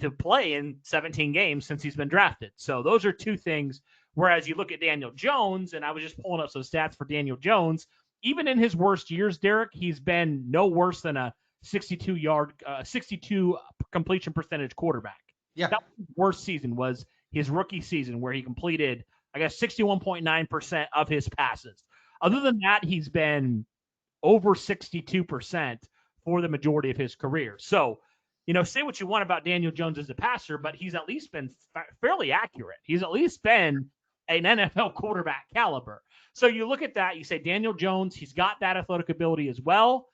to play in 17 games since he's been drafted. So those are two things. Whereas you look at Daniel Jones, and I was just pulling up some stats for Daniel Jones, even in his worst years, Derek, he's been no worse than a 62 completion percentage quarterback. Yeah. That worst season was his rookie season where he completed, I guess, 61.9% of his passes. Other than that, he's been over 62% for the majority of his career. So, say what you want about Daniel Jones as a passer, but he's at least been fairly accurate. He's at least been an NFL quarterback caliber. So you look at that, you say Daniel Jones, he's got that athletic ability as well.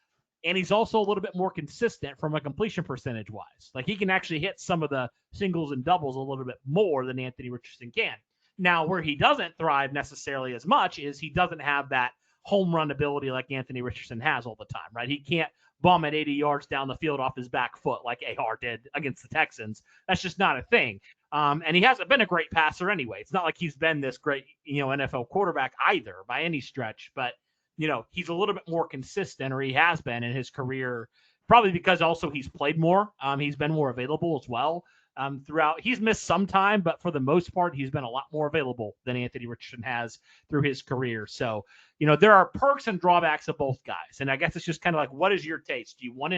And he's also a little bit more consistent from a completion percentage wise. Like he can actually hit some of the singles and doubles a little bit more than Anthony Richardson can. Now, where he doesn't thrive necessarily as much is he doesn't have that home run ability like Anthony Richardson has all the time, right? He can't bomb at 80 yards down the field off his back foot like AR did against the Texans. That's just not a thing. And he hasn't been a great passer anyway. It's not like he's been this great, NFL quarterback either by any stretch, but he's a little bit more consistent, or he has been in his career, probably because also he's played more. He's been more available as well throughout. He's missed some time, but for the most part, he's been a lot more available than Anthony Richardson has through his career. So, there are perks and drawbacks of both guys. And I guess it's just kind of like, what is your taste? Do you want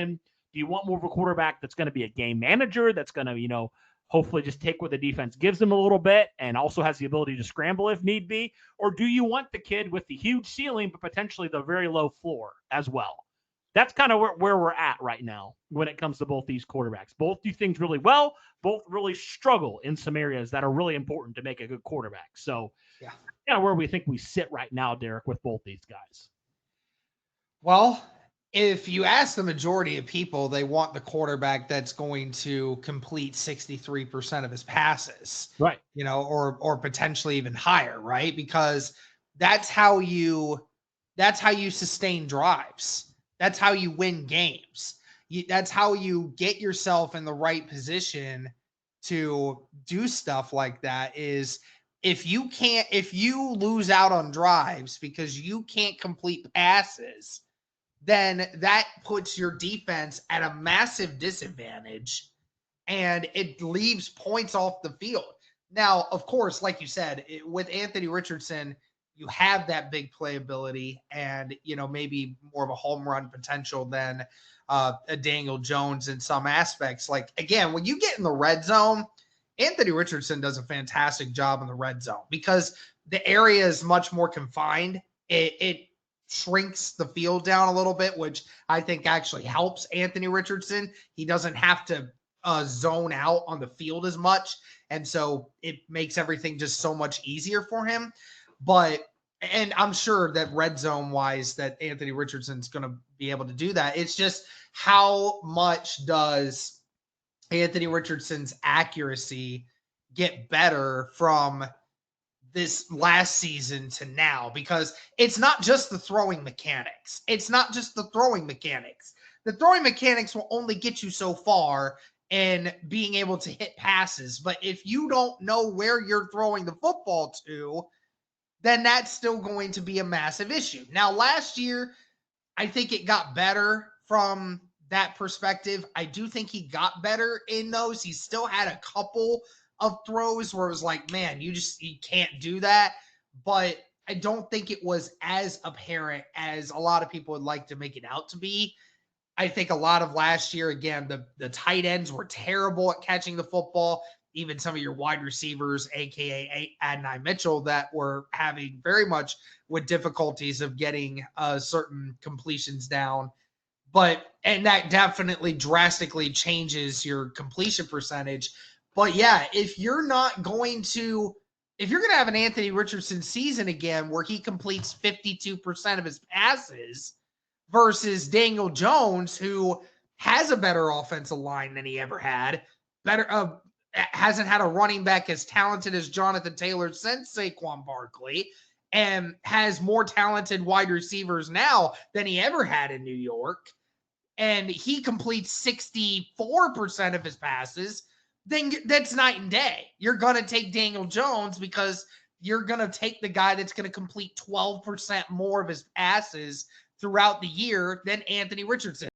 more of a quarterback that's going to be a game manager, that's going to, hopefully just take what the defense gives him a little bit and also has the ability to scramble if need be? Or do you want the kid with the huge ceiling, but potentially the very low floor as well? That's kind of where we're at right now when it comes to both these quarterbacks. Both do things really well. Both really struggle in some areas that are really important to make a good quarterback. So yeah, kind of where we think we sit right now, Derek, with both these guys. Well, if you ask the majority of people, they want the quarterback that's going to complete 63% of his passes, right? Or potentially even higher, right? Because that's how you sustain drives. That's how you win games. That's how you get yourself in the right position to do stuff like that. Is if you lose out on drives because you can't complete passes, then that puts your defense at a massive disadvantage and it leaves points off the field. Now, of course, like you said, with Anthony Richardson, you have that big playability and, maybe more of a home run potential than a Daniel Jones in some aspects. Like, again, when you get in the red zone, Anthony Richardson does a fantastic job in the red zone because the area is much more confined. It shrinks the field down a little bit, which I think actually helps Anthony Richardson. He doesn't have to zone out on the field as much. And so it makes everything just so much easier for him. And I'm sure that red zone wise that Anthony Richardson's going to be able to do that. It's just how much does Anthony Richardson's accuracy get better from this last season to now? Because it's not just the throwing mechanics. The throwing mechanics will only get you so far in being able to hit passes. But if you don't know where you're throwing the football to, then that's still going to be a massive issue. Now, last year, I think it got better from that perspective. I do think he got better in those. He still had a couple of throws where it was like, man, you can't do that. But I don't think it was as apparent as a lot of people would like to make it out to be. I think a lot of last year, again, the tight ends were terrible at catching the football. Even some of your wide receivers, a.k.a. Adonai Mitchell, that were having very much with difficulties of getting certain completions down. And that definitely drastically changes your completion percentage. But yeah, if you're going to have an Anthony Richardson season again where he completes 52% of his passes versus Daniel Jones, who has a better offensive line than he ever had, hasn't had a running back as talented as Jonathan Taylor since Saquon Barkley, and has more talented wide receivers now than he ever had in New York, and he completes 64% of his passes, then that's night and day. You're going to take Daniel Jones because you're going to take the guy that's going to complete 12% more of his passes throughout the year than Anthony Richardson.